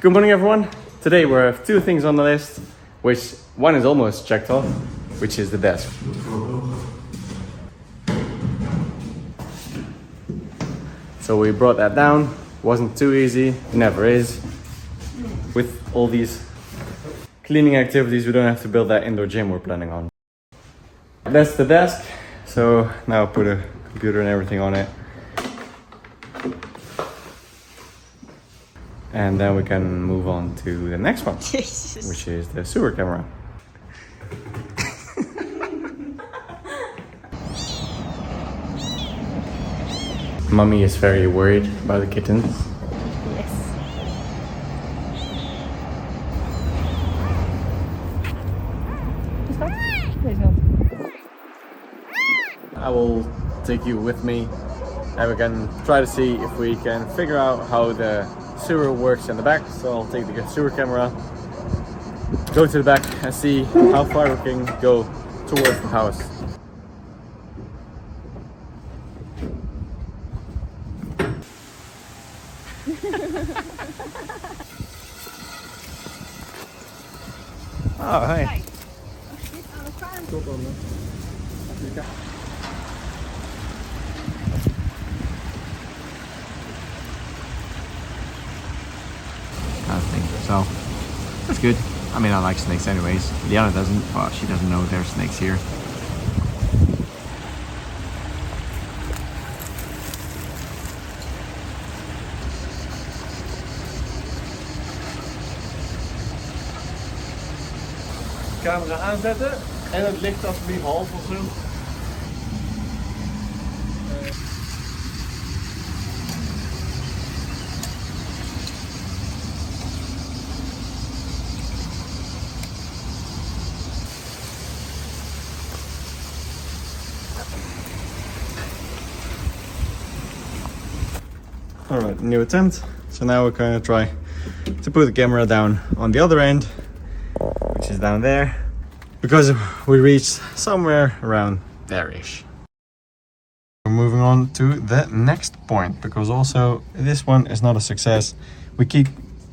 Good morning, everyone. Today we have two things on the list, which one is almost checked off, which is the desk. So we brought that down. Wasn't too easy, never is. With all these cleaning activities, we don't have to build that indoor gym we're planning on. That's the desk. So now I'll put a computer and everything on it. And then we can move on to the next one, which is the sewer camera. Mummy is very worried about the kittens. Yes. I will take you with me and we can try to see if we can figure out how the sewer works in the back. So I'll take the sewer camera, go to the back and see how far we can go towards the house. Oh, hey. So that's good. I mean, I like snakes anyways. Lyanne doesn't, but she doesn't know there's snakes here. Camera aanzetten en het licht alsjeblieft half of zo. Alright, new attempt. So now we're going to try to put the camera down on the other end, which is down there, because we reached somewhere around there-ish. We're moving on to the next point, because also this one is not a success. We keep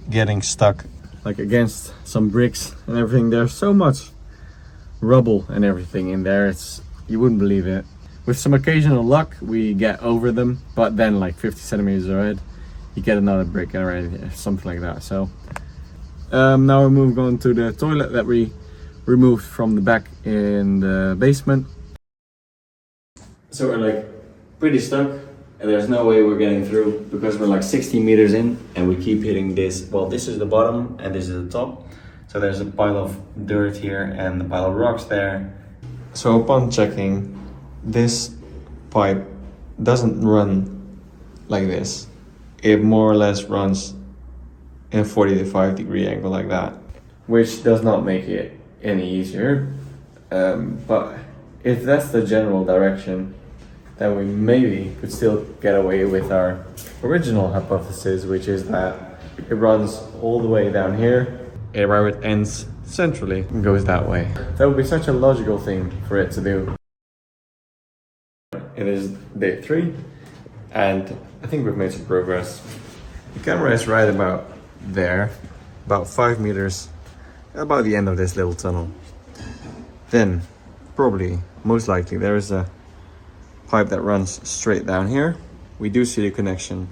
getting stuck like against some bricks and everything. There's so much rubble and everything in there, you wouldn't believe it. With some occasional luck, we get over them, but then like 50 centimeters ahead, you get another brick already, something like that. So now we're moving on to the toilet that we removed from the back in the basement. So we're like pretty stuck, and there's no way we're getting through because we're like 60 meters in, and we keep hitting this. Well, this is the bottom and this is the top. So there's a pile of dirt here and a pile of rocks there. So upon checking, this pipe doesn't run like this. It more or less runs in a 45 degree angle like that, which does not make it any easier. But if that's the general direction, then we maybe could still get away with our original hypothesis, which is that it runs all the way down here, and where it ends centrally and goes that way. That would be such a logical thing for it to do. It is day 3, and I think we've made some progress. The camera is right about there, about 5 meters, about the end of this little tunnel. Then, probably, most likely, there is a pipe that runs straight down here. We do see the connection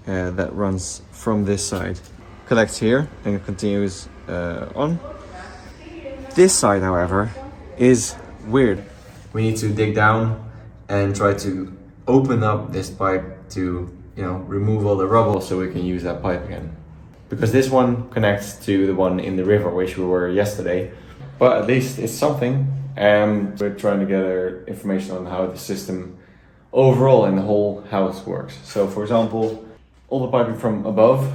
that runs from this side, collects here, and it continues on. This side, however, is weird. We need to dig down and try to open up this pipe to, remove all the rubble so we can use that pipe again. Because this one connects to the one in the river, which we were yesterday. But at least it's something. And we're trying to gather information on how the system overall in the whole house works. So for example, all the piping from above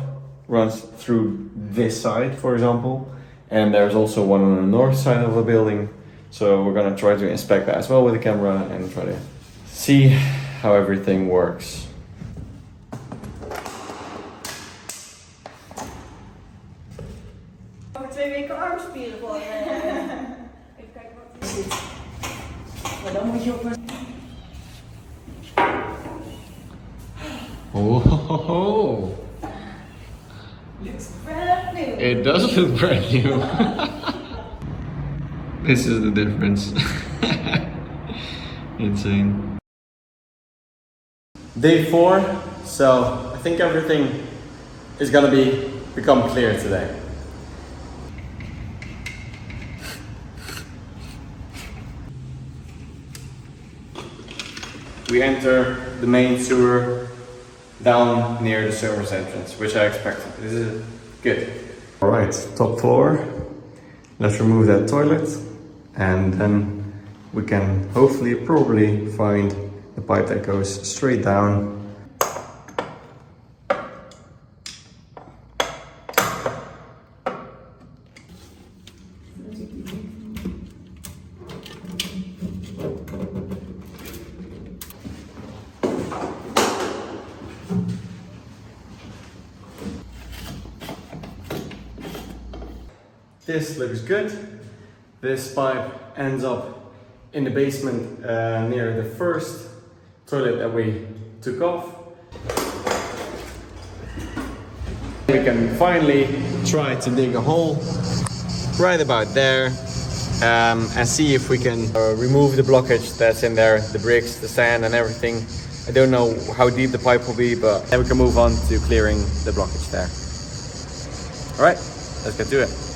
runs through this side, for example. And there's also one on the north side of the building. So we're gonna try to inspect that as well with the camera and try to see how everything works. Over 2 weken armspieren voor. Even kijken wat er zit. Maar dan moet je op een... Oh. Looks great. It does look brand new. This is the difference. Insane. Day 4, so I think everything is gonna become clear today. We enter the main sewer down near the service entrance, which I expected. This is good. All right, top floor. Let's remove that toilet, and then we can hopefully probably find the pipe that goes straight down. This looks good. This pipe ends up in the basement near the first toilet that we took off. We can finally try to dig a hole right about there and see if we can remove the blockage that's in there, the bricks, the sand and everything. I don't know how deep the pipe will be, but then we can move on to clearing the blockage there. All right, let's get to it.